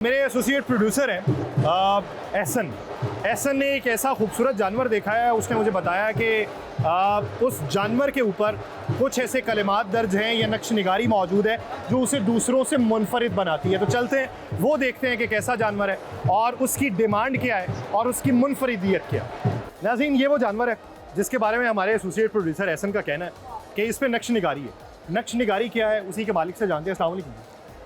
मेरे associate producer हैं एहसन ने एक ऐसा खूबसूरत जानवर देखा है। उसने मुझे बताया कि उस जानवर के ऊपर कुछ ऐसे कलिमात दर्ज हैं या नक्श निगारी मौजूद है जो उसे दूसरों से मुनफरिद बनाती है। तो चलते हैं वो देखते हैं कि कैसा जानवर है और उसकी डिमांड क्या है और उसकी मुनफरिदियत क्या है। नाज़रीन, ये वो जानवर है जिसके बारे में हमारे एसोसिएट प्रोड्यूसर एहसन का कहना है कि इस पर नक्श निगारी है। नक्श निगारी क्या है उसी के मालिक से जानते हैं। अस्सलाम वालेकुम।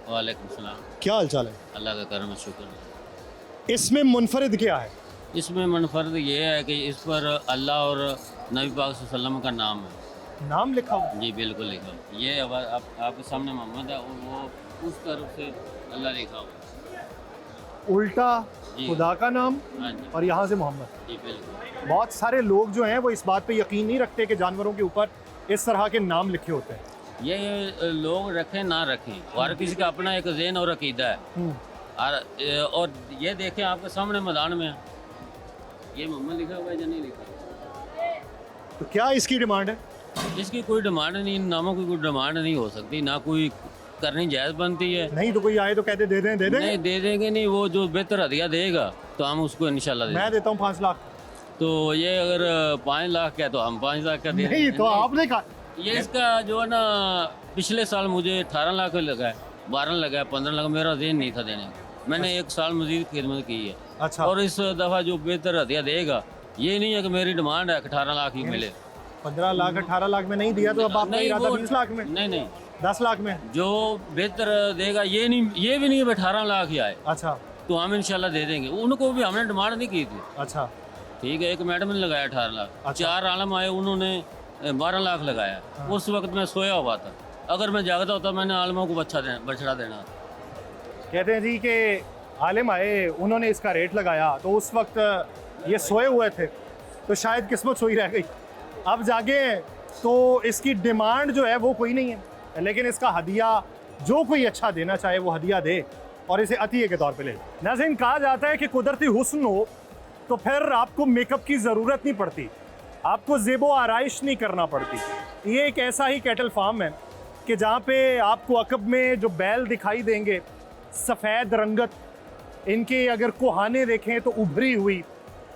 वालेकुम सलाम। क्या हाल चाल है? अल्लाह का करम है, शुक्र है। इसमें मुनफरिद क्या है? इसमें मुनफरद ये है कि इस पर अल्लाह और नबी पाक सल्लल्लाहु अलैहि वसल्लम का नाम है। नाम लिखा हुआ? जी बिल्कुल लिखा हुआ। ये आपके सामने मोहम्मद है और वो उस तरफ से अल्लाह लिखा हुआ है। उल्टा जी। खुदा का नाम हाँ जी और यहाँ से मोहम्मद। जी बिल्कुल। बहुत सारे लोग जो हैं वो इस बात पे यकीन नहीं रखते कि जानवरों के ऊपर इस तरह के नाम लिखे होते हैं। ये लोग रखें ना रखें, हर किसी का अपना एक ज़हन और अकीदा है। और ये देखें आपके सामने मैदान में ये मोहम्मद लिखा हुआ है या नहीं लिखा? तो क्या इसकी डिमांड है? इसकी कोई डिमांड नहीं, इन नामों की कोई डिमांड नहीं हो सकती, ना कोई करनी जायज़ बनती है। नहीं तो कोई आए तो कहते दे दें, दे दें। नहीं दे देंगे नहीं, वो जो बेहतर हदिया देगा तो हम उसको इंशाल्लाह मैं देता हूँ 5 लाख। तो ये अगर 5 लाख का तो हम 5 लाख का दे नहीं तो आपने कहा। ये इसका जो है ना, पिछले साल मुझे 18 लाख लगा है, 12 लगा है, 15 लाख मेरा ज़हन नहीं था देने का। मैंने 1 साल मजीद खिदमत की है। अच्छा। और इस दफ़ा जो बेहतर हदिया देगा, ये नहीं है कि मेरी डिमांड है 18 लाख ही मिले। 15 लाख 18 लाख में नहीं दिया तो अब आपका नहीं, इरादा वो- 20 लाख में, नहीं नहीं, 10 लाख में। जो बेहतर देगा ये नहीं, ये भी नहीं है 18 लाख ही आए अच्छा तो हम इंशाल्लाह दे देंगे। उनको भी हमने डिमांड नहीं की थी। अच्छा ठीक है, एक मैडम ने लगाया 18 लाख। अच्छा। 4 आलम आए, उन्होंने 12 लाख लगाया। हाँ। उस वक्त मैं सोया हुआ था, अगर मैं जागता होता मैंने आलमों को बछड़ा देना। कहते हैं जी कि आलिम आए, उन्होंने इसका रेट लगाया तो उस वक्त ये सोए हुए थे तो शायद किस्मत सोई रह गई। अब जागे तो इसकी डिमांड जो है वो कोई नहीं है, लेकिन इसका हदिया जो कोई अच्छा देना चाहे वो हदिया दे और इसे अतिये के तौर पे ले। नाज़रीन, कहा जाता है कि कुदरती हुस्न हो तो फिर आपको मेकअप की ज़रूरत नहीं पड़ती, आपको ज़ेबो आराइश नहीं करना पड़ती। ये एक ऐसा ही कैटल फार्म है कि जहाँ पे आपको अकब में जो बैल दिखाई देंगे, सफ़ेद रंगत, इनके अगर कोहाने देखें तो उभरी हुई,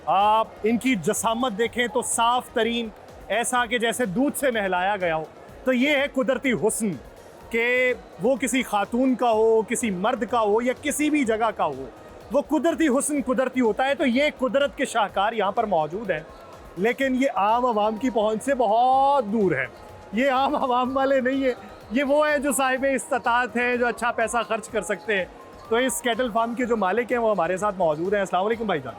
आप इनकी जसामत देखें तो साफ़ तरीन, ऐसा कि जैसे दूध से नहलाया गया हो। तो ये है कुदरती हुस्न कि वो किसी खातून का हो, किसी मर्द का हो या किसी भी जगह का हो, वो कुदरती हुस्न कुदरती होता है। तो ये कुदरत के शाहकार यहाँ पर मौजूद हैं, लेकिन ये आम आवाम की पहुँच से बहुत दूर है। ये आम आवाम वाले नहीं है, ये वो है जो साहिब इस्तात हैं, जो अच्छा पैसा खर्च कर सकते हैं। तो इस कैटल फार्म के जो मालिक हैं वो हमारे साथ मौजूद हैं। अस्सलाम वालेकुम भाईजान।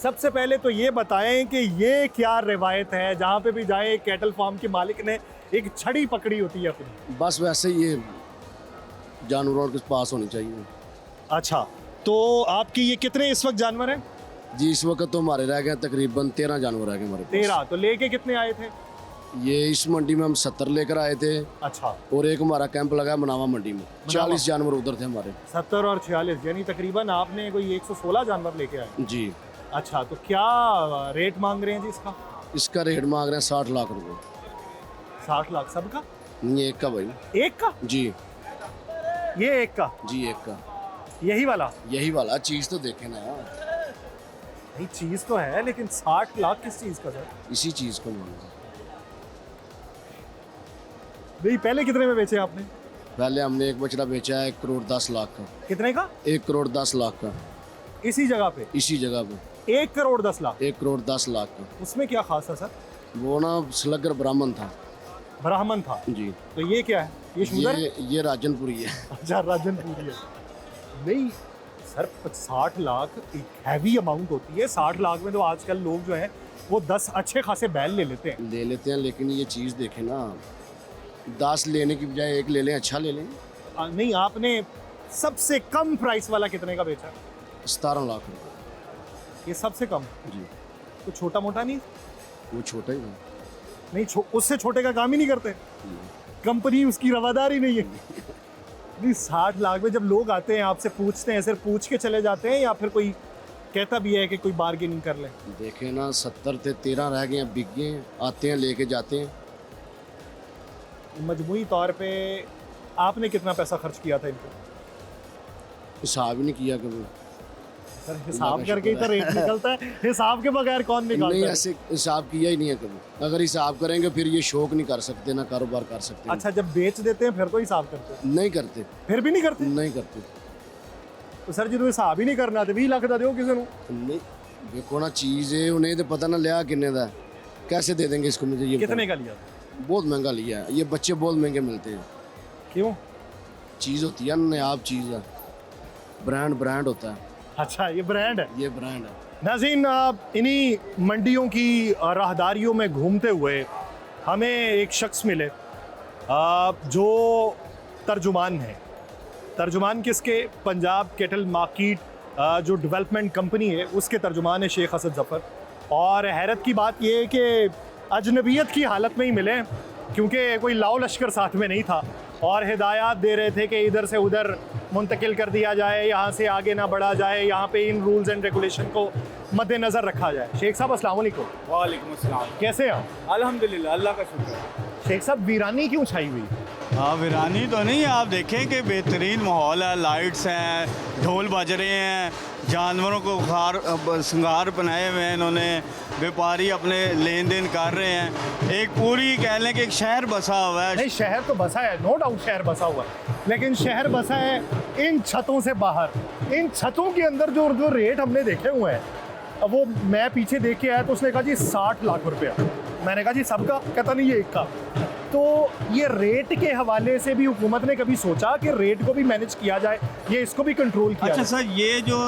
सबसे पहले तो ये बताएं कि ये क्या रिवायत है, जहाँ पे भी जाएं कैटल फार्म के मालिक ने एक छड़ी पकड़ी होती है अपनी? बस वैसे ही ये जानवरों के पास होनी चाहिए। अच्छा, तो आपकी ये कितने इस वक्त जानवर हैं? जी इस वक्त तो हमारे रह गए तकरीबन 13 जानवर रह गए हमारे पास। 13। तो लेके कितने आए थे? ये इस मंडी में हम 70 लेकर आए थे अच्छा, और एक हमारा कैंप लगा मनावा मंडी में, 40 जानवर उधर थे हमारे। 70 और 46 यानी तकरीबन आपने कोई 116 जानवर लेके आए। जी अच्छा, तो क्या रेट मांग रहे हैं जी इसका? इसका रेट मांग रहे हैं 60 लाख रुपए। 60 लाख सबका? ये एक का भाई। एक का? जी ये एक का? जी एक का, यही वाला? यही वाला चीज़ तो देखे ना, नहीं, चीज़ तो है लेकिन 60 लाख किस चीज़ का सर? इसी चीज़ को मांग। भाई पहले कितने में बेचे आपने? पहले हमने एक बछड़ा बेचा है 1 करोड़ 10 लाख का। कितने का? 1 करोड़ 10 लाख का, इसी जगह पे इसी जगह पे 1 करोड़ 10 लाख। 1 करोड़ 10 लाख का। उसमें क्या खास था सर? वो ना स्लगर ब्राह्मण था। ब्राह्मण था? जी तो ये क्या है? ये शूदर है? ये राजनपुरी है। अच्छा, राजनपुरी है। नहीं सर, 60 लाख एक हैवी अमाउंट होती है। 60 लाख में तो आजकल लोग जो हैं वो 10 अच्छे खासे बैल ले लेते हैं। ले लेते हैं, लेकिन ये चीज़ देखें ना, 10 लेने की बजाय एक ले लें, अच्छा ले लें। नहीं, आपने सबसे कम प्राइस वाला कितने का बेचा? 17 लाख रुपये। ये सबसे कम? जी तो छोटा मोटा नहीं? वो छोटा ही है। नहीं, उससे छोटे का काम ही नहीं करते, कंपनी उसकी रवादारी नहीं है। नहीं, 60 लाख में जब लोग आते हैं आपसे पूछते हैं, सिर्फ पूछ के चले जाते हैं या फिर कोई कहता भी है कि कोई बार्गेनिंग कर ले? देखें ना, 70 थे, 13 रह गए, बिक गए, आते हैं लेके जाते हैं। मजमूई तौर पे आपने कितना पैसा खर्च किया था इनको? हिसाब ही नहीं किया कभी। सर हिसाब करके ही तो रेट निकलता है, हिसाब के बगैर कौन नहीं, निकालता है? ऐसे हिसाब किया ही नहीं है कभी। अगर हिसाब करेंगे फिर ये शौक नहीं कर सकते, ना कारोबार कर सकते। अच्छा जब बेच देते हैं फिर तो हिसाब करते हैं, नहीं करते, फिर भी नहीं करते? नहीं करते। तो सर जो हिसाब ही नहीं करना तो 20 ਲੱਖ ਦਾ ਦਿਓ ਕਿਸੇ ਨੂੰ। नहीं, देखो ना चीज़ है, उन्हें तो पता ना लिया किन्ने दा है। कैसे दे देंगे इसको मुझे ये कितने का लिया? बताओ। बहुत महंगा लिया है, ये बच्चे बहुत महंगे मिलते हैं। क्यों? चीज़ होती है ना, नायाब चीज़ है, ब्रांड होता है, अच्छा ये ब्रांड है। ये ब्रांड है। नाज़रीन इन्हीं मंडियों की राहदारियों में घूमते हुए हमें एक शख्स मिले जो तर्जुमान है। तर्जुमान किसके? पंजाब कैटल मार्केट जो डेवलपमेंट कंपनी है उसके तर्जुमान है शेख असद ज़फ़र। और हैरत की बात यह है कि अजनबियत की हालत में ही मिले, क्योंकि कोई लाओ लश्कर साथ में नहीं था और हिदायत दे रहे थे कि इधर से उधर मुंतकिल कर दिया जाए, यहाँ से आगे ना बढ़ा जाए, यहाँ पे इन रूल्स एंड रेगुलेशन को मद्देनज़र रखा जाए। शेख साहब अस्सलाम वालेकुम। वालेकुम अस्सलाम। कैसे हैं आप? अल्हम्दुलिल्लाह, अल्लाह का शुक्र है। शेख साहब वीरानी क्यों छाई हुई? हाँ, वीरानी तो नहीं, आप देखें कि बेहतरीन माहौल है, लाइट्स हैं, ढोल बज रहे हैं, जानवरों को श्रृंगार बनाए हुए हैं इन्होंने, व्यापारी अपने लेन देन कर रहे हैं। एक पूरी कह लें कि एक शहर बसा हुआ है। नहीं शहर तो बसा है, नो डाउट शहर बसा हुआ है, लेकिन शहर बसा है इन छतों से बाहर। इन छतों के अंदर जो जो रेट हमने देखे हुए हैं, अब वो मैं पीछे देख के आया तो उसने कहा जी 60 लाख रुपया। मैंने कहा जी सबका? कहता नहीं ये एक का। तो ये रेट के हवाले से भी हुकूमत ने कभी सोचा कि रेट को भी मैनेज किया जाए, ये इसको भी कंट्रोल किया अच्छा जाए? सर, ये जो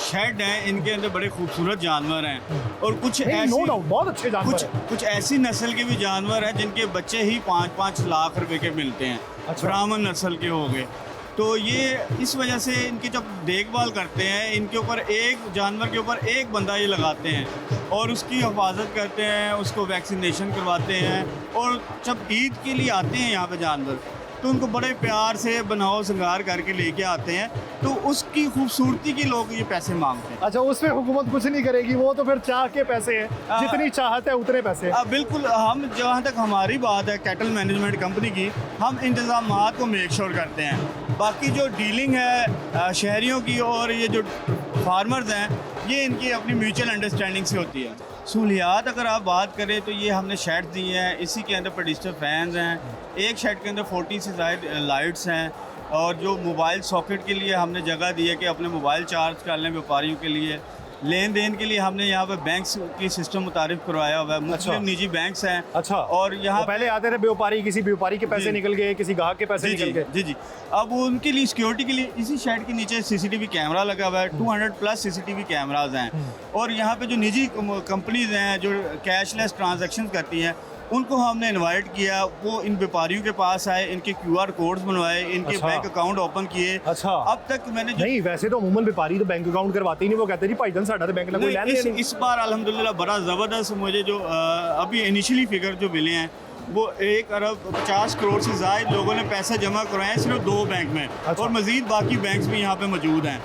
शेड हैं इनके अंदर बड़े खूबसूरत जानवर हैं और कुछ नहीं, ऐसी नो डाउट बहुत अच्छे जानवर हैं। कुछ ऐसी नस्ल के भी जानवर हैं जिनके बच्चे ही 5-5 लाख रुपए के मिलते हैं। अच्छा। ब्राह्मण नस्ल के हो गए। तो ये इस वजह से इनकी जब देखभाल करते हैं, इनके ऊपर एक जानवर के ऊपर एक बंदा ये लगाते हैं और उसकी हिफाजत करते हैं, उसको वैक्सीनेशन करवाते हैं। और जब ईद के लिए आते हैं यहाँ पे जानवर, तो उनको बड़े प्यार से बनाओ श्रृंगार करके लेके आते हैं, तो उसकी खूबसूरती के लोग ये पैसे मांगते हैं। अच्छा उसमें हुकूमत कुछ नहीं करेगी, वो तो फिर चाह के पैसे हैं, जितनी चाहत है उतने पैसे हैं। बिल्कुल, हम जहाँ तक हमारी बात है कैटल मैनेजमेंट कंपनी की, हम इंतज़ामात को मेक श्योर करते हैं। बाकी जो डीलिंग है शहरियों की और ये जो फार्मर्स हैं, ये इनकी अपनी म्यूचुअल अंडरस्टैंडिंग से होती है। सहूलियात अगर आप बात करें तो ये हमने शेड दी हैं, इसी के अंदर प्रोड्यूसर फैंस हैं, एक शेड के अंदर 40 से ज़ायद लाइट्स हैं और जो मोबाइल सॉकेट के लिए हमने जगह दी है कि अपने मोबाइल चार्ज कर लें व्यापारियों के लिए। लेन देन के लिए हमने यहाँ पे बैंक्स की सिस्टम मुतारिफ करवाया हुआ है। मुख्तलिफ निजी बैंक्स हैं। अच्छा। और यहाँ तो पहले आते थे व्यापारी, किसी व्यापारी के पैसे जी। निकल गए, किसी ग्राहक के पैसे निकल गए। जी। अब उनके लिए सिक्योरिटी के लिए इसी शेड के नीचे सीसीटीवी कैमरा लगा हुआ है। 200+ सीसीटीवी कैमराज हैं और यहाँ पे जो निजी कंपनीज हैं जो कैशलेस ट्रांजैक्शन करती हैं, उनको हमने इनवाइट किया, वो इन व्यापारियों के पास आए, इनके QR कोड्स बनवाए, इनके अच्छा। बैंक अकाउंट ओपन किए। अच्छा। अब तक मैंने जो नहीं वैसे तो अमूमन व्यापारी तो बैंक अकाउंट करवाते ही नहीं, वो कहते नहीं भाईजान साडा तो बैंक लगा कोई नहीं, लेने नहीं। इस बार अल्हम्दुलिल्लाह बड़ा ज़बरदस्त मुझे जो अभी इनिशियली फिगर जो मिले हैं, वो 1 अरब 50 करोड़ से ज़ायद लोगों ने पैसा जमा करवाए हैं सिर्फ 2 बैंक में। अच्छा। और मज़ीद बाकी बैंक्स भी यहाँ पे मौजूद हैं।